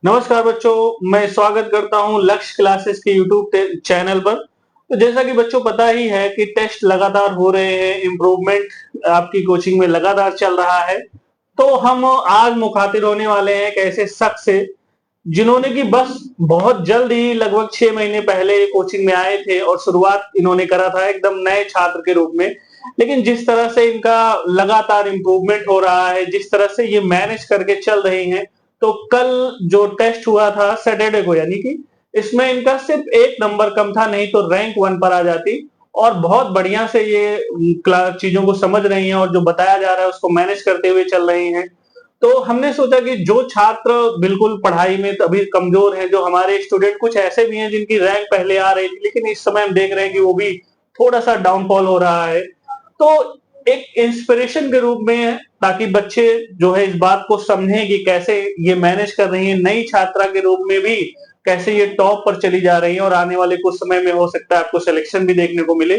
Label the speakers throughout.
Speaker 1: नमस्कार बच्चों, मैं स्वागत करता हूं लक्ष्य क्लासेस के यूट्यूब चैनल पर। तो जैसा कि बच्चों पता ही है कि टेस्ट लगातार हो रहे हैं, इम्प्रूवमेंट आपकी कोचिंग में लगातार चल रहा है। तो हम आज मुखातिब होने वाले हैं एक ऐसे शख्स से जिन्होंने कि बस बहुत जल्द ही लगभग 6 महीने पहले कोचिंग में आए थे और शुरुआत इन्होंने करा था एकदम नए छात्र के रूप में। लेकिन जिस तरह से इनका लगातार इम्प्रूवमेंट हो रहा है, जिस तरह से ये मैनेज करके चल रही हैं, तो कल जो टेस्ट हुआ था सैटरडे को, यानी कि इसमें इनका सिर्फ 1 नंबर कम था, नहीं तो रैंक 1 पर आ जाती। और बहुत बढ़िया से ये चीजों को समझ रही हैं और जो बताया जा रहा है उसको मैनेज करते हुए चल रही हैं। तो हमने सोचा कि जो छात्र बिल्कुल पढ़ाई में अभी कमजोर हैं, जो हमारे स्टूडेंट कुछ ऐसे भी हैं जिनकी रैंक पहले आ रही थी, लेकिन इस समय हम देख रहे हैं कि वो भी थोड़ा-सा डाउनफॉल हो रहा है। तो एक इंस्पिरेशन के रूप में, ताकि बच्चे जो है इस बात को समझें कि कैसे ये मैनेज कर रही है, नई छात्रा के रूप में भी कैसे ये टॉप पर चली जा रही है और आने वाले कुछ समय में हो सकता है आपको सिलेक्शन भी देखने को मिले।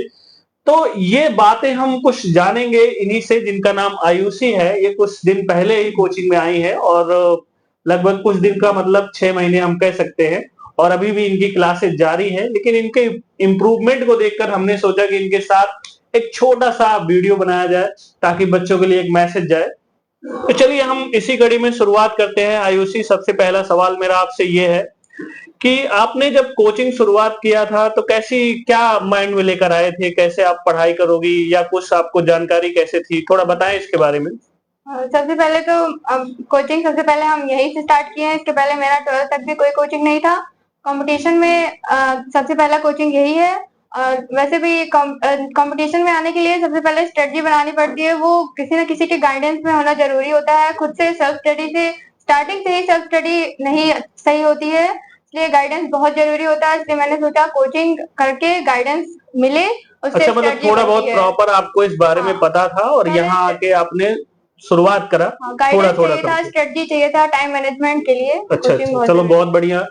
Speaker 1: तो ये बातें हम कुछ जानेंगे इन्हीं से, जिनका नाम आयुषी है। ये कुछ दिन पहले ही कोचिंग में आई है और लगभग कुछ दिन का मतलब 6 महीने हम कह सकते हैं, और अभी भी इनकी क्लासेस जारी है। लेकिन इनके इम्प्रूवमेंट को देखकर हमने सोचा कि इनके साथ एक छोटा-सा वीडियो बनाया जाए, ताकि बच्चों के लिए एक मैसेज जाए। तो चलिए हम इसी कड़ी में शुरुआत करते हैं। आयुषी, सबसे पहला सवाल मेरा आपसे ये है कि आपने जब कोचिंग शुरुआत किया था तो कैसी क्या माइंड में लेकर आए थे? कैसे आप पढ़ाई करोगी, या कुछ आपको जानकारी कैसे थी? थोड़ा बताएँ इसके बारे में।
Speaker 2: सबसे पहले तो कोचिंग सबसे पहले हम यहीं से स्टार्ट किए हैं। इसके पहले मेरा 12th तक भी कोई कोचिंग नहीं था। कंपटीशन में सबसे पहला कोचिंग यही है। और वैसे भी कंपटीशन में आने के लिए सबसे पहले स्ट्रेटजी बनानी पड़ती है, वो किसी न किसी के गाइडेंस में होना ज़रूरी होता है। खुद से सेल्फ स्टडी से स्टार्टिंग से ही सेल्फ स्टडी नहीं सही होती है, इसलिए गाइडेंस बहुत ज़रूरी होता है। इसलिए मैंने सोचा कोचिंग करके गाइडेंस मिले, उससे
Speaker 1: अच्छा, मतलब
Speaker 2: स्ट्रेटजी
Speaker 1: थोड़ा
Speaker 2: बनती
Speaker 1: बहुत
Speaker 2: है।
Speaker 1: प्रॉपर आपको इस बारे में
Speaker 2: हाँ,
Speaker 1: पता था और
Speaker 2: पहले
Speaker 1: यहाँ आके आपने शुरुआत करा
Speaker 2: हाँ, गाइडेंस
Speaker 1: थोड़ा-थोड़ा
Speaker 2: चाहिए था,
Speaker 1: करके।
Speaker 2: स्ट्रेटजी चाहिए था टाइम मैनेजमेंट के लिए,
Speaker 1: अच्छा,
Speaker 2: कोचिंग
Speaker 1: अच्छा,
Speaker 2: बहुत
Speaker 1: चलो
Speaker 2: ज़रूरी
Speaker 1: बहुत
Speaker 2: है।
Speaker 1: बढ़िया।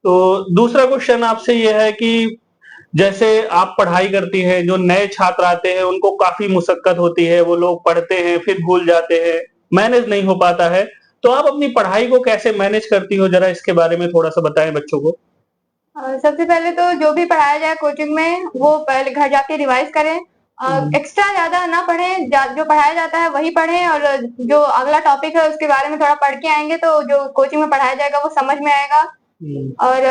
Speaker 1: तो दूसरा क्वेश्चन आपसे ये है कि जैसे आप पढ़ाई करती हैं, जो नए छात्र आते हैं उनको काफ़ी मुशक्कत होती है, वो लोग पढ़ते हैं फिर भूल जाते हैं, मैनेज नहीं हो पाता है। तो आप अपनी पढ़ाई को कैसे मैनेज करती हो? ज़रा इसके बारे में थोड़ा-सा बताएँ बच्चों को।
Speaker 2: सबसे पहले तो जो भी पढ़ाया जाए कोचिंग में, वो पहले घर जाके रिवाइज़ करें।
Speaker 1: हुँ।
Speaker 2: एक्स्ट्रा ज़्यादा ना पढ़ें, जो पढ़ाया जाता है वही पढ़ें, और जो अगला टॉपिक है उसके बारे में थोड़ा पढ़ के आएँगे तो जो कोचिंग में पढ़ाया जाएगा वो समझ में आएगा।
Speaker 1: हुँ।
Speaker 2: और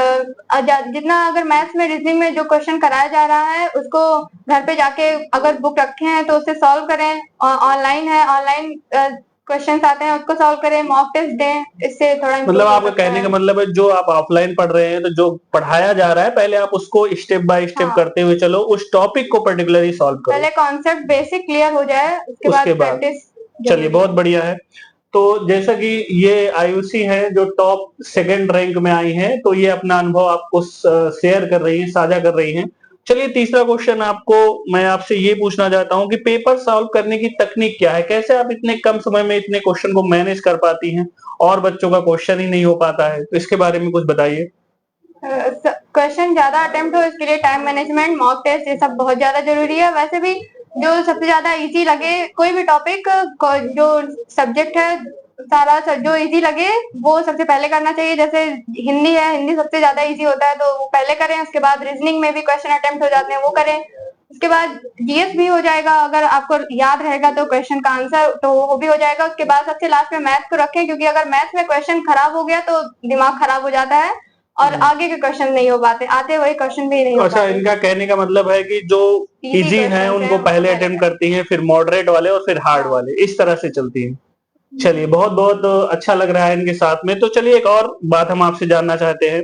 Speaker 2: जितना अगर मैथ्स में, रीजनिंग में जो क्वेश्चन कराया जा रहा है उसको घर पे जाके अगर बुक रखे हैं तो उससे सॉल्व करें। ऑनलाइन है, ऑनलाइन क्वेश्चंस आते हैं उसको सॉल्व करें, मॉक टेस्ट दें, इससे थोड़ा
Speaker 1: मतलब
Speaker 2: इम्प्रूव हो
Speaker 1: आपका
Speaker 2: सकता
Speaker 1: कहने
Speaker 2: है।
Speaker 1: का मतलब है, जो आप ऑफलाइन पढ़ रहे हैं तो जो पढ़ाया जा रहा है पहले आप उसको स्टेप बाय स्टेप
Speaker 2: हाँ,
Speaker 1: करते हुए चलो, उस टॉपिक को पर्टिकुलरली सॉल्व करो।
Speaker 2: पहले कॉन्सेप्ट बेसिक क्लियर हो जाए, उसके
Speaker 1: उसके
Speaker 2: बाद
Speaker 1: बाद
Speaker 2: प्रैक्टिस
Speaker 1: चलिए
Speaker 2: ज़रूरी
Speaker 1: बहुत
Speaker 2: है।
Speaker 1: बढ़िया है। तो जैसा कि ये आयुषी हैं जो टॉप सेकंड रैंक में आई हैं, तो ये अपना अनुभव आपको शेयर कर रही हैं, साझा कर रही हैं। चलिए तीसरा क्वेश्चन आपको मैं आपसे ये पूछना चाहता हूँ कि पेपर सॉल्व करने की तकनीक क्या है? कैसे आप इतने कम समय में इतने क्वेश्चन को मैनेज कर पाती हैं और बच्चों का क्वेश्चन ही नहीं हो पाता है? तो इसके बारे में कुछ बताइए।
Speaker 2: क्वेश्चन ज़्यादा अटेम्प्ट हो इसके लिए टाइम मैनेजमेंट, मॉक टेस्ट ये सब बहुत ज़्यादा ज़रूरी है। वैसे भी जो सबसे ज़्यादा ईज़ी लगे कोई भी टॉपिक, जो सब्जेक्ट है सारा जो ईज़ी लगे वो सबसे पहले करना चाहिए। जैसे हिंदी है, हिंदी सबसे ज़्यादा ईज़ी होता है तो वो पहले करें। उसके बाद रीजनिंग में भी क्वेश्चन अटेम्प्ट हो जाते हैं, वो करें। उसके बाद जीएस भी हो जाएगा, अगर आपको याद रहेगा तो क्वेश्चन का आंसर तो वो भी हो जाएगा। उसके बाद सबसे लास्ट में मैथ्स को रखें, क्योंकि अगर मैथ्स में क्वेश्चन खराब हो गया तो दिमाग खराब हो जाता है और आगे के क्वेश्चन नहीं हो पाते, आते हुए क्वेश्चन भी नहीं हो
Speaker 1: अच्छा,
Speaker 2: पाते।
Speaker 1: इनका कहने का मतलब है कि जो
Speaker 2: इजी
Speaker 1: इजी हैं
Speaker 2: क्वेश्चंस हैं
Speaker 1: उनको
Speaker 2: वो
Speaker 1: पहले
Speaker 2: पहले
Speaker 1: अटेम्प्ट
Speaker 2: करें।
Speaker 1: करती हैं, फिर मॉडरेट वाले और फिर हार्ड
Speaker 2: हाँ।
Speaker 1: वाले, इस तरह से चलती हैं। चलिए बहुत-बहुत अच्छा लग रहा है इनके साथ में। तो चलिए एक और बात हम आपसे जानना चाहते हैं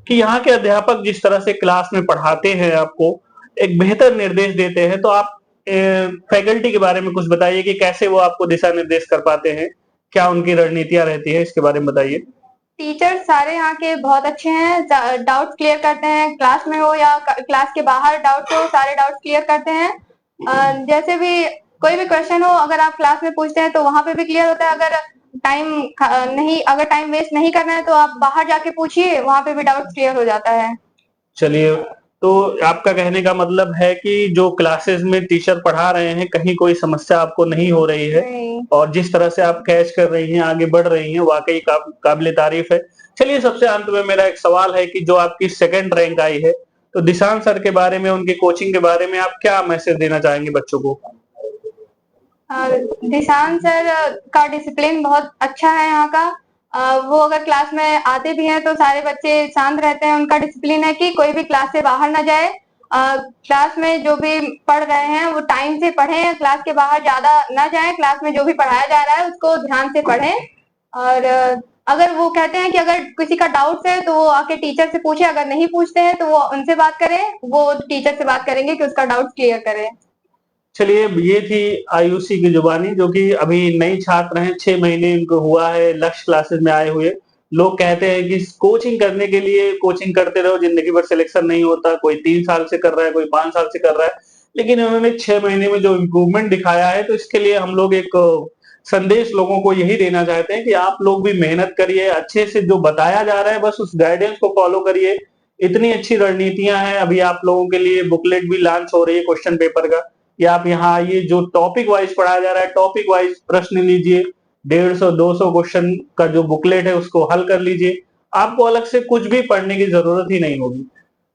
Speaker 1: कि यहाँ के अध्यापक जिस तरह से क्लास में पढ़ाते हैं आपको, एक बेहतर निर्देश देते हैं, तो आप फैकल्टी के बारे में कुछ बताइए कि कैसे वो आपको दिशा निर्देश कर पाते हैं? क्या उनकी रणनीतियाँ रहती है? इसके बारे में बताइए।
Speaker 2: टीचर सारे यहाँ के बहुत अच्छे हैं, डाउट्स क्लियर करते हैं, क्लास में हो या क्लास के बाहर डाउट्स हो, सारे डाउट्स क्लियर करते हैं। जैसे भी कोई भी क्वेश्चन हो, अगर आप क्लास में पूछते हैं तो वहां पे भी क्लियर होता है। अगर अगर टाइम वेस्ट नहीं करना है तो आप बाहर जाके पूछिए, वहां पे भी डाउट क्लियर हो जाता है।
Speaker 1: चलिए तो आपका कहने का मतलब है कि जो क्लासेस में टीचर पढ़ा रहे हैं, कहीं कोई समस्या आपको नहीं हो रही है
Speaker 2: नहीं।
Speaker 1: और जिस तरह से आप कैच कर रही हैं, आगे बढ़ रही हैं, वाक़ई काबिल-ए-तारीफ़ है। चलिए सबसे अंत में मेरा एक सवाल है कि जो आपकी सेकंड रैंक आई है, तो दिशांत सर के बारे में, उनकी कोचिंग के बारे में आप क्या मैसेज देना चाहेंगे बच्चों को?
Speaker 2: दिशांत सर का डिसिप्लिन बहुत अच्छा है यहाँ का। वो अगर क्लास में आते भी हैं तो सारे बच्चे शांत रहते हैं। उनका डिसिप्लिन है कि कोई भी क्लास से बाहर ना जाए। क्लास में जो भी पढ़ रहे हैं वो टाइम से पढ़ें, क्लास के बाहर ज्यादा ना जाएं। क्लास में जो भी पढ़ाया जा रहा है उसको ध्यान से पढ़ें। और अगर वो कहते हैं कि अगर किसी का डाउट्स है तो वो आके टीचर से पूछे, अगर नहीं पूछते हैं तो वो उनसे बात करें, वो टीचर से बात करेंगे कि उसका डाउट क्लियर करें।
Speaker 1: चलिए ये थी आयुषी की जुबानी, जो कि अभी नई छात्र हैं, 6 महीने इनको हुआ है लक्ष्य क्लासेस में आए हुए। लोग कहते हैं कि कोचिंग करने के लिए कोचिंग करते रहो, जिंदगी भर सिलेक्शन नहीं होता। कोई 3 साल से कर रहा है, कोई 5 साल से कर रहा है, लेकिन उन्होंने 6 महीने में जो इम्प्रूवमेंट दिखाया है, तो इसके लिए हम लोग एक संदेश लोगों को यही देना चाहते हैं कि आप लोग भी मेहनत करिए, अच्छे से जो बताया जा रहा है बस उस गाइडेंस को फॉलो करिए। इतनी अच्छी रणनीतियां हैं, अभी आप लोगों के लिए बुकलेट भी लॉन्च हो रही है क्वेश्चन पेपर का, या आप यहाँ आइए, जो टॉपिक वाइज पढ़ाया जा रहा है, टॉपिक वाइज प्रश्न लीजिए, 150-200 क्वेश्चन का जो बुकलेट है उसको हल कर लीजिए। आपको अलग से कुछ भी पढ़ने की जरूरत ही नहीं होगी।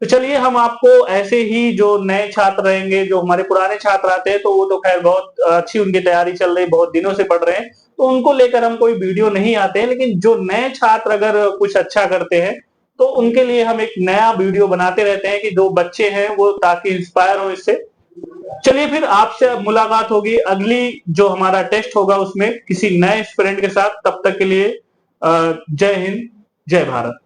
Speaker 1: तो चलिए हम आपको ऐसे ही, जो नए छात्र रहेंगे, जो हमारे पुराने छात्र आते हैं, तो वो तो खैर बहुत अच्छी उनकी तैयारी चल रही है, बहुत दिनों से पढ़ रहे हैं, तो उनको लेकर हम कोई वीडियो नहीं आते हैं। लेकिन जो नए छात्र अगर कुछ अच्छा करते हैं, तो उनके लिए हम एक नया वीडियो बनाते रहते हैं कि जो बच्चे हैं वो ताकि इंस्पायर हो इससे। चलिए फिर आपसे मुलाकात होगी अगली जो हमारा टेस्ट होगा उसमें किसी नए स्टूडेंट के साथ। तब तक के लिए जय हिंद, जय भारत।